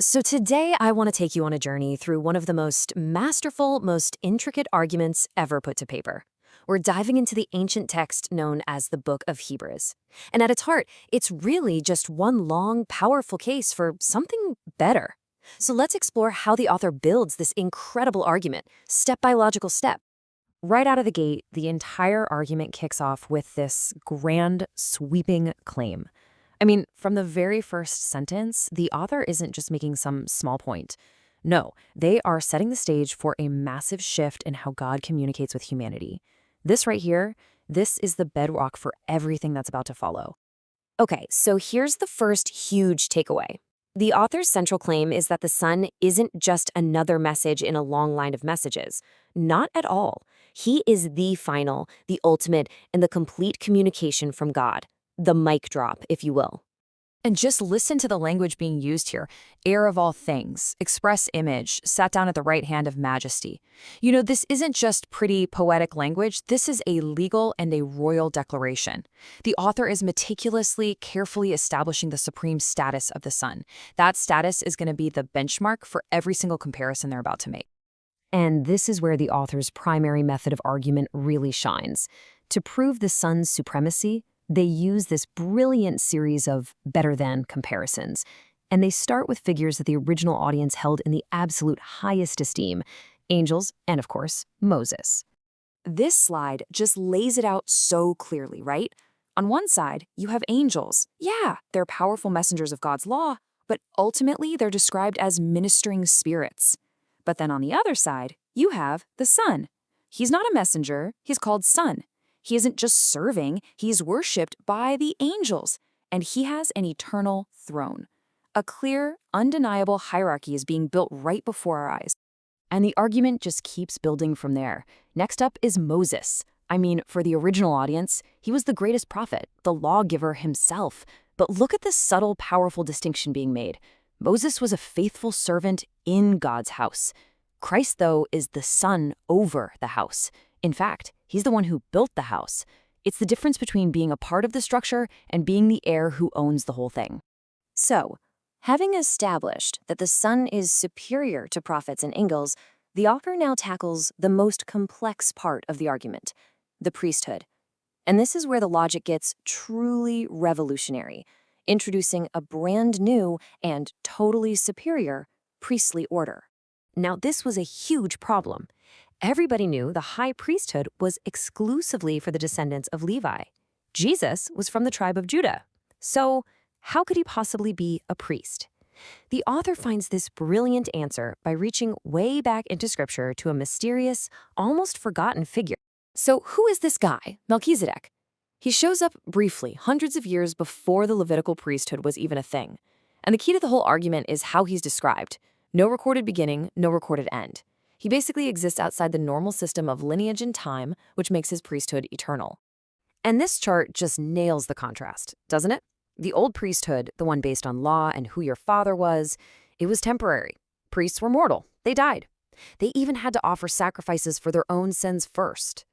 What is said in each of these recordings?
So today I want to take you on a journey through one of the most masterful, most intricate arguments ever put to paper. We're diving into the ancient text known as the Book of Hebrews. And at its heart, it's really just one long, powerful case for something better. So let's explore how the author builds this incredible argument, step by logical step. Right out of the gate, the entire argument kicks off with this grand, sweeping claim. I mean, from the very first sentence, the author isn't just making some small point. No, they are setting the stage for a massive shift in how God communicates with humanity. This right here, this is the bedrock for everything that's about to follow. Okay, so here's the first huge takeaway. The author's central claim is that the Son isn't just another message in a long line of messages. Not at all. He is the final, the ultimate, and the complete communication from God. The mic drop, if you will. And just listen to the language being used here. Heir of all things, express image, sat down at the right hand of majesty. You know, this isn't just pretty poetic language. This is a legal and a royal declaration. The author is meticulously, carefully establishing the supreme status of the Son. That status is going to be the benchmark for every single comparison they're about to make. And this is where the author's primary method of argument really shines. To prove the Son's supremacy, they use this brilliant series of better-than comparisons. And they start with figures that the original audience held in the absolute highest esteem, angels and, of course, Moses. This slide just lays it out so clearly, right? On one side, you have angels. Yeah, they're powerful messengers of God's law, but ultimately they're described as ministering spirits. But then on the other side, you have the Son. He's not a messenger, he's called Son. He isn't just serving, he's worshipped by the angels, and he has an eternal throne. A clear, undeniable hierarchy is being built right before our eyes. And the argument just keeps building from there. Next up is Moses. I mean, for the original audience, he was the greatest prophet, the lawgiver himself. But look at this subtle, powerful distinction being made. Moses was a faithful servant in God's house. Christ, though, is the son over the house. In fact, he's the one who built the house. It's the difference between being a part of the structure and being the heir who owns the whole thing. So, having established that the Son is superior to prophets and angels, the author now tackles the most complex part of the argument, the priesthood. And this is where the logic gets truly revolutionary, introducing a brand new and totally superior priestly order. Now, this was a huge problem. Everybody knew the high priesthood was exclusively for the descendants of Levi. Jesus was from the tribe of Judah. So, how could he possibly be a priest? The author finds this brilliant answer by reaching way back into Scripture to a mysterious, almost forgotten figure. So, who is this guy, Melchizedek? He shows up briefly, hundreds of years before the Levitical priesthood was even a thing. And the key to the whole argument is how he's described. No recorded beginning, no recorded end. He basically exists outside the normal system of lineage and time, which makes his priesthood eternal. And this chart just nails the contrast, doesn't it? The old priesthood, the one based on law and who your father was, it was temporary. Priests were mortal. They died. They even had to offer sacrifices for their own sins first.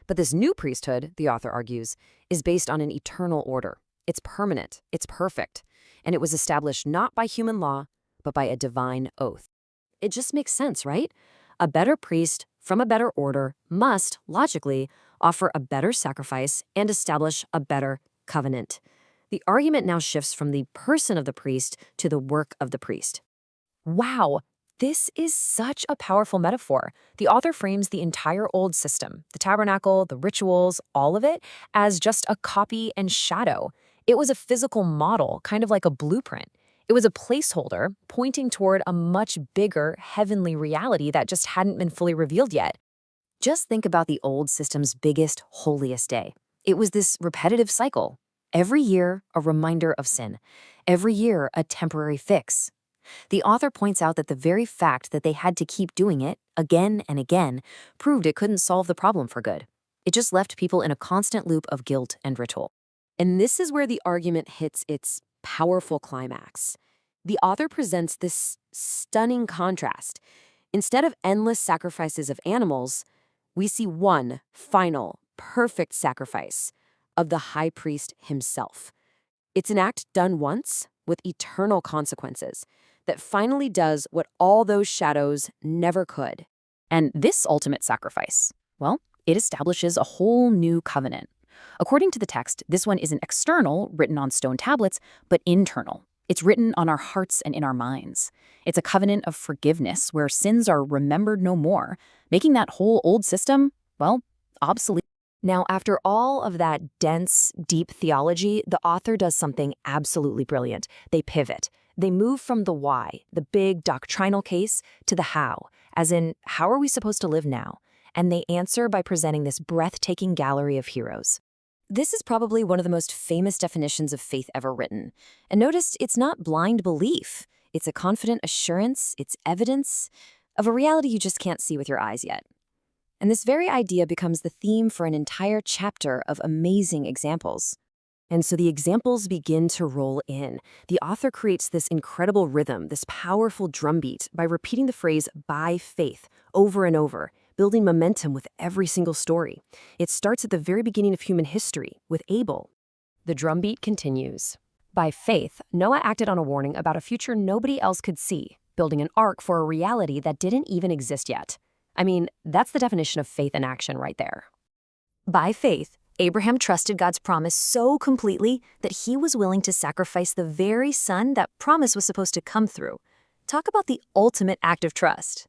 But this new priesthood, the author argues, is based on an eternal order. It's permanent. It's perfect. And it was established not by human law, but by a divine oath. It just makes sense, right? A better priest from a better order must, logically, offer a better sacrifice and establish a better covenant. The argument now shifts from the person of the priest to the work of the priest. Wow, this is such a powerful metaphor. The author frames the entire old system, the tabernacle, the rituals, all of it, as just a copy and shadow. It was a physical model, kind of like a blueprint. It was a placeholder pointing toward a much bigger heavenly reality that just hadn't been fully revealed yet. Just think about the old system's biggest, holiest day. It was this repetitive cycle. Every year, a reminder of sin. Every year, a temporary fix. The author points out that the very fact that they had to keep doing it again and again proved it couldn't solve the problem for good. It just left people in a constant loop of guilt and ritual. And this is where the argument hits its powerful climax. The author presents this stunning contrast. Instead of endless sacrifices of animals, we see one final, perfect sacrifice of the high priest himself. It's an act done once with eternal consequences. that finally does what all those shadows never could. And this ultimate sacrifice, well, it establishes a whole new covenant. According to the text, this one isn't external, written on stone tablets, but internal. It's written on our hearts and in our minds. It's a covenant of forgiveness where sins are remembered no more, making that whole old system, well, obsolete. Now, after all of that dense, deep theology, the author does something absolutely brilliant. They pivot. They move from the why, the big doctrinal case, to the how, as in, how are we supposed to live now? And they answer by presenting this breathtaking gallery of heroes. This is probably one of the most famous definitions of faith ever written. And notice it's not blind belief. It's a confident assurance, it's evidence of a reality you just can't see with your eyes yet. And this very idea becomes the theme for an entire chapter of amazing examples. And so the examples begin to roll in. The author creates this incredible rhythm, this powerful drumbeat, by repeating the phrase by faith over and over, building momentum with every single story. It starts at the very beginning of human history, with Abel. The drumbeat continues. By faith, Noah acted on a warning about a future nobody else could see, building an ark for a reality that didn't even exist yet. I mean, that's the definition of faith in action right there. By faith, Abraham trusted God's promise so completely that he was willing to sacrifice the very son that promise was supposed to come through. Talk about the ultimate act of trust.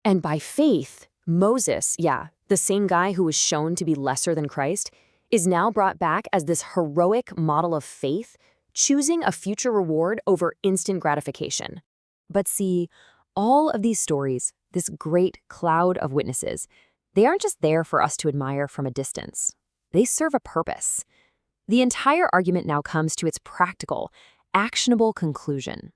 And by faith, Moses, the same guy who was shown to be lesser than Christ, is now brought back as this heroic model of faith, choosing a future reward over instant gratification. But see, all of these stories, this great cloud of witnesses, they aren't just there for us to admire from a distance. They serve a purpose. The entire argument now comes to its practical, actionable conclusion.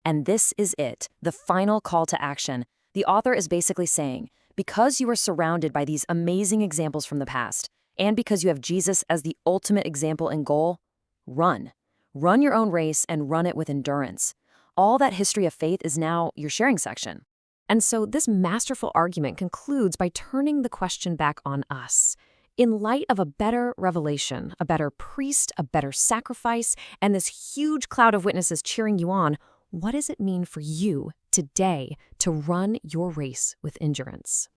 And this is it, the final call to action. The author is basically saying, because you are surrounded by these amazing examples from the past, and because you have Jesus as the ultimate example and goal, run. Run your own race and run it with endurance. All that history of faith is now your sharing section. And so this masterful argument concludes by turning the question back on us. In light of a better revelation, a better priest, a better sacrifice, and this huge cloud of witnesses cheering you on, what does it mean for you today to run your race with endurance?